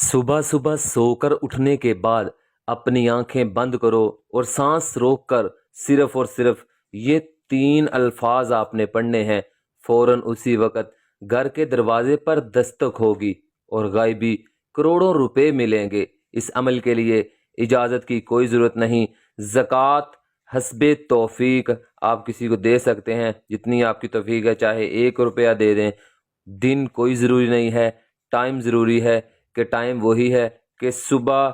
सुबह सुबह सोकर उठने के बाद अपनी आंखें बंद करो और सांस रोक कर सिर्फ और सिर्फ ये 3 अल्फाज आपने पढ़ने हैं। फौरन उसी वक्त घर के दरवाजे पर दस्तक होगी और गायबी करोड़ों रुपए मिलेंगे। इस अमल के लिए इजाज़त की कोई ज़रूरत नहीं। ज़कात हस्बे तौफीक आप किसी को दे सकते हैं, जितनी आपकी तौफीक है, चाहे 1 रुपया दे दें। दिन कोई ज़रूरी नहीं है, टाइम ज़रूरी है कि टाइम वही है कि सुबह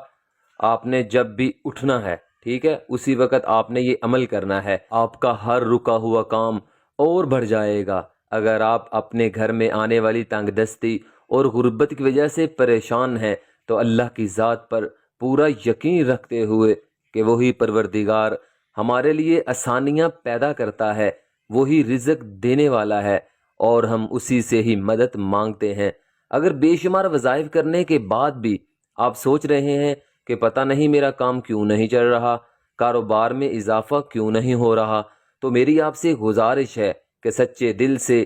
आपने जब भी उठना है, ठीक है, उसी वक्त आपने ये अमल करना है। आपका हर रुका हुआ काम और बढ़ जाएगा। अगर आप अपने घर में आने वाली तंगदस्ती और गुर्बत की वजह से परेशान हैं तो अल्लाह की ज़ात पर पूरा यकीन रखते हुए कि वही परवरदिगार हमारे लिए आसानियाँ पैदा करता है, वही रिज़्क देने वाला है और हम उसी से ही मदद मांगते हैं। अगर बेशुमार वज़ाइफ करने के बाद भी आप सोच रहे हैं कि पता नहीं मेरा काम क्यों नहीं चल रहा, कारोबार में इजाफा क्यों नहीं हो रहा, तो मेरी आपसे गुजारिश है कि सच्चे दिल से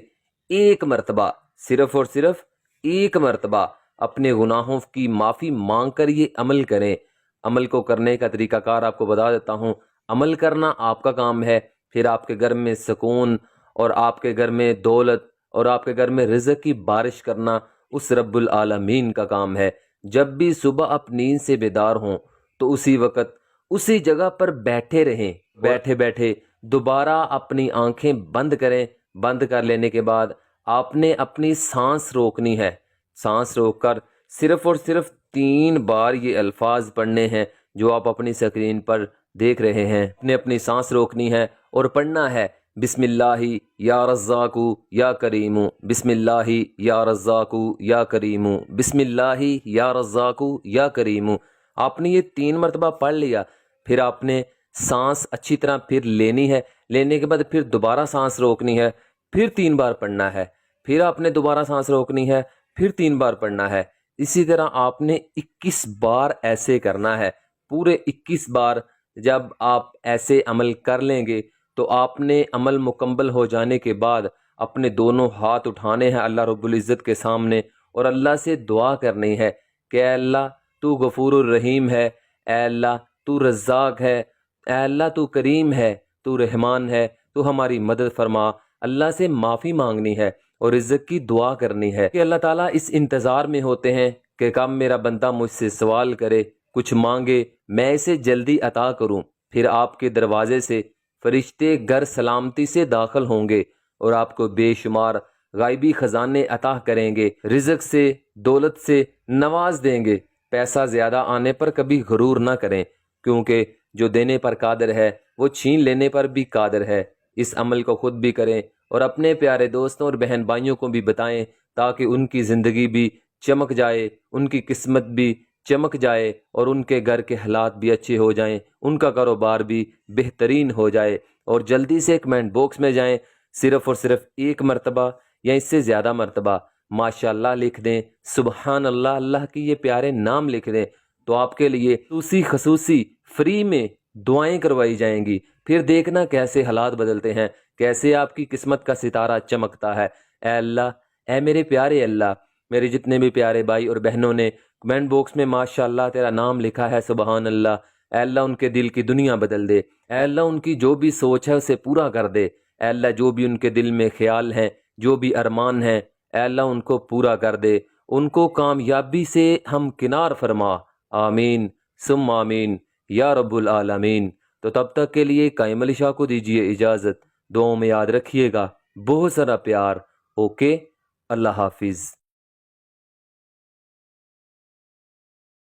एक मर्तबा, सिर्फ और सिर्फ एक मर्तबा अपने गुनाहों की माफ़ी मांग कर ये अमल करें। अमल को करने का तरीकाकार आपको बता देता हूँ। अमल करना आपका काम है, फिर आपके घर में सुकून और आपके घर में दौलत और आपके घर में रिज़्क की बारिश करना उस रब्बुल आलमीन का काम है। जब भी सुबह आप नींद से बेदार हों तो उसी वक्त उसी जगह पर बैठे रहें। बैठे बैठे दोबारा अपनी आंखें बंद करें। बंद कर लेने के बाद आपने अपनी सांस रोकनी है। सांस रोककर सिर्फ और सिर्फ 3 बार ये अल्फाज पढ़ने हैं जो आप अपनी स्क्रीन पर देख रहे हैं। आपने अपनी सांस रोकनी है और पढ़ना है बिस्मिल्लाहि या रज़्ज़ाकु या करीमु, बिस्मिल्लाहि या रज़्ज़ाकु या करीमु, बिस्मिल्लाहि या रज़्ज़ाकु या करीमु। आपने ये 3 मरतबा पढ़ लिया, फिर आपने सांस अच्छी तरह फिर लेनी है। लेने के बाद फिर दोबारा सांस रोकनी है, फिर 3 बार पढ़ना है। फिर आपने दोबारा सांस रोकनी है, फिर 3 बार पढ़ना है। इसी तरह आपने 21 बार ऐसे करना है। पूरे 21 बार जब आप ऐसे अमल कर लेंगे तो आपने अमल मुकम्मल हो जाने के बाद अपने दोनों हाथ उठाने हैं अल्लाह रब्बुल इज़्ज़त के सामने और अल्लाह से दुआ करनी है कि ऐ अल्लाह तू गफूरुर रहीम है, ऐ अल्लाह तू रज़्ज़ाक है, ऐ अल्लाह तू करीम है, तू रहमान है, तू हमारी मदद फरमा। अल्लाह से माफ़ी मांगनी है और रिज़्क़ की दुआ करनी है कि अल्लाह ताला इस इंतज़ार में होते हैं कि कब मेरा बंदा मुझसे सवाल करे, कुछ मांगे, मैं इसे जल्दी अता करूं। फिर आपके दरवाजे से फरिश्ते घर सलामती से दाखिल होंगे और आपको बेशुमार गायबी खजाने अता करेंगे, रिज़्क़ से, दौलत से नवाज देंगे। पैसा ज़्यादा आने पर कभी गरूर ना करें, क्योंकि जो देने पर कादिर है वो छीन लेने पर भी कादिर है। इस अमल को खुद भी करें और अपने प्यारे दोस्तों और बहन भाइयों को भी बताएं ताकि उनकी ज़िंदगी भी चमक जाए, उनकी किस्मत भी चमक जाए और उनके घर के हालात भी अच्छे हो जाएं, उनका कारोबार भी बेहतरीन हो जाए। और जल्दी से कमेंट बॉक्स में जाएं, सिर्फ़ और सिर्फ 1 मरतबा या इससे ज़्यादा मरतबा माशाअल्लाह लिख दें, सुबहान अल्लाह, अल्लाह की ये प्यारे नाम लिख दें, तो आपके लिए खसूसी खसूसी फ्री में दुआएं करवाई जाएंगी। फिर देखना कैसे हालात बदलते हैं, कैसे आपकी किस्मत का सितारा चमकता है। ऐ अल्लाह, ऐ मेरे प्यारे अल्लाह, मेरे जितने भी प्यारे भाई और बहनों ने कमेंट बॉक्स में माशाअल्लाह तेरा नाम लिखा है, सुबहान अल्लाह, ऐ अल्लाह उनके दिल की दुनिया बदल दे। ऐ अल्लाह उनकी जो भी सोच है उसे पूरा कर दे। ऐ अल्लाह जो भी उनके दिल में ख्याल हैं, जो भी अरमान हैं, ऐ अल्लाह उनको पूरा कर दे, उनको कामयाबी से हम किनार फरमा। आमीन सुम आमीन या रब्बुल आलमीन। तो तब तक के लिए कायम अली शाह को दीजिए इजाज़त। दुआओं में याद रखिएगा। बहुत सारा प्यार। ओके, अल्लाह हाफिज़।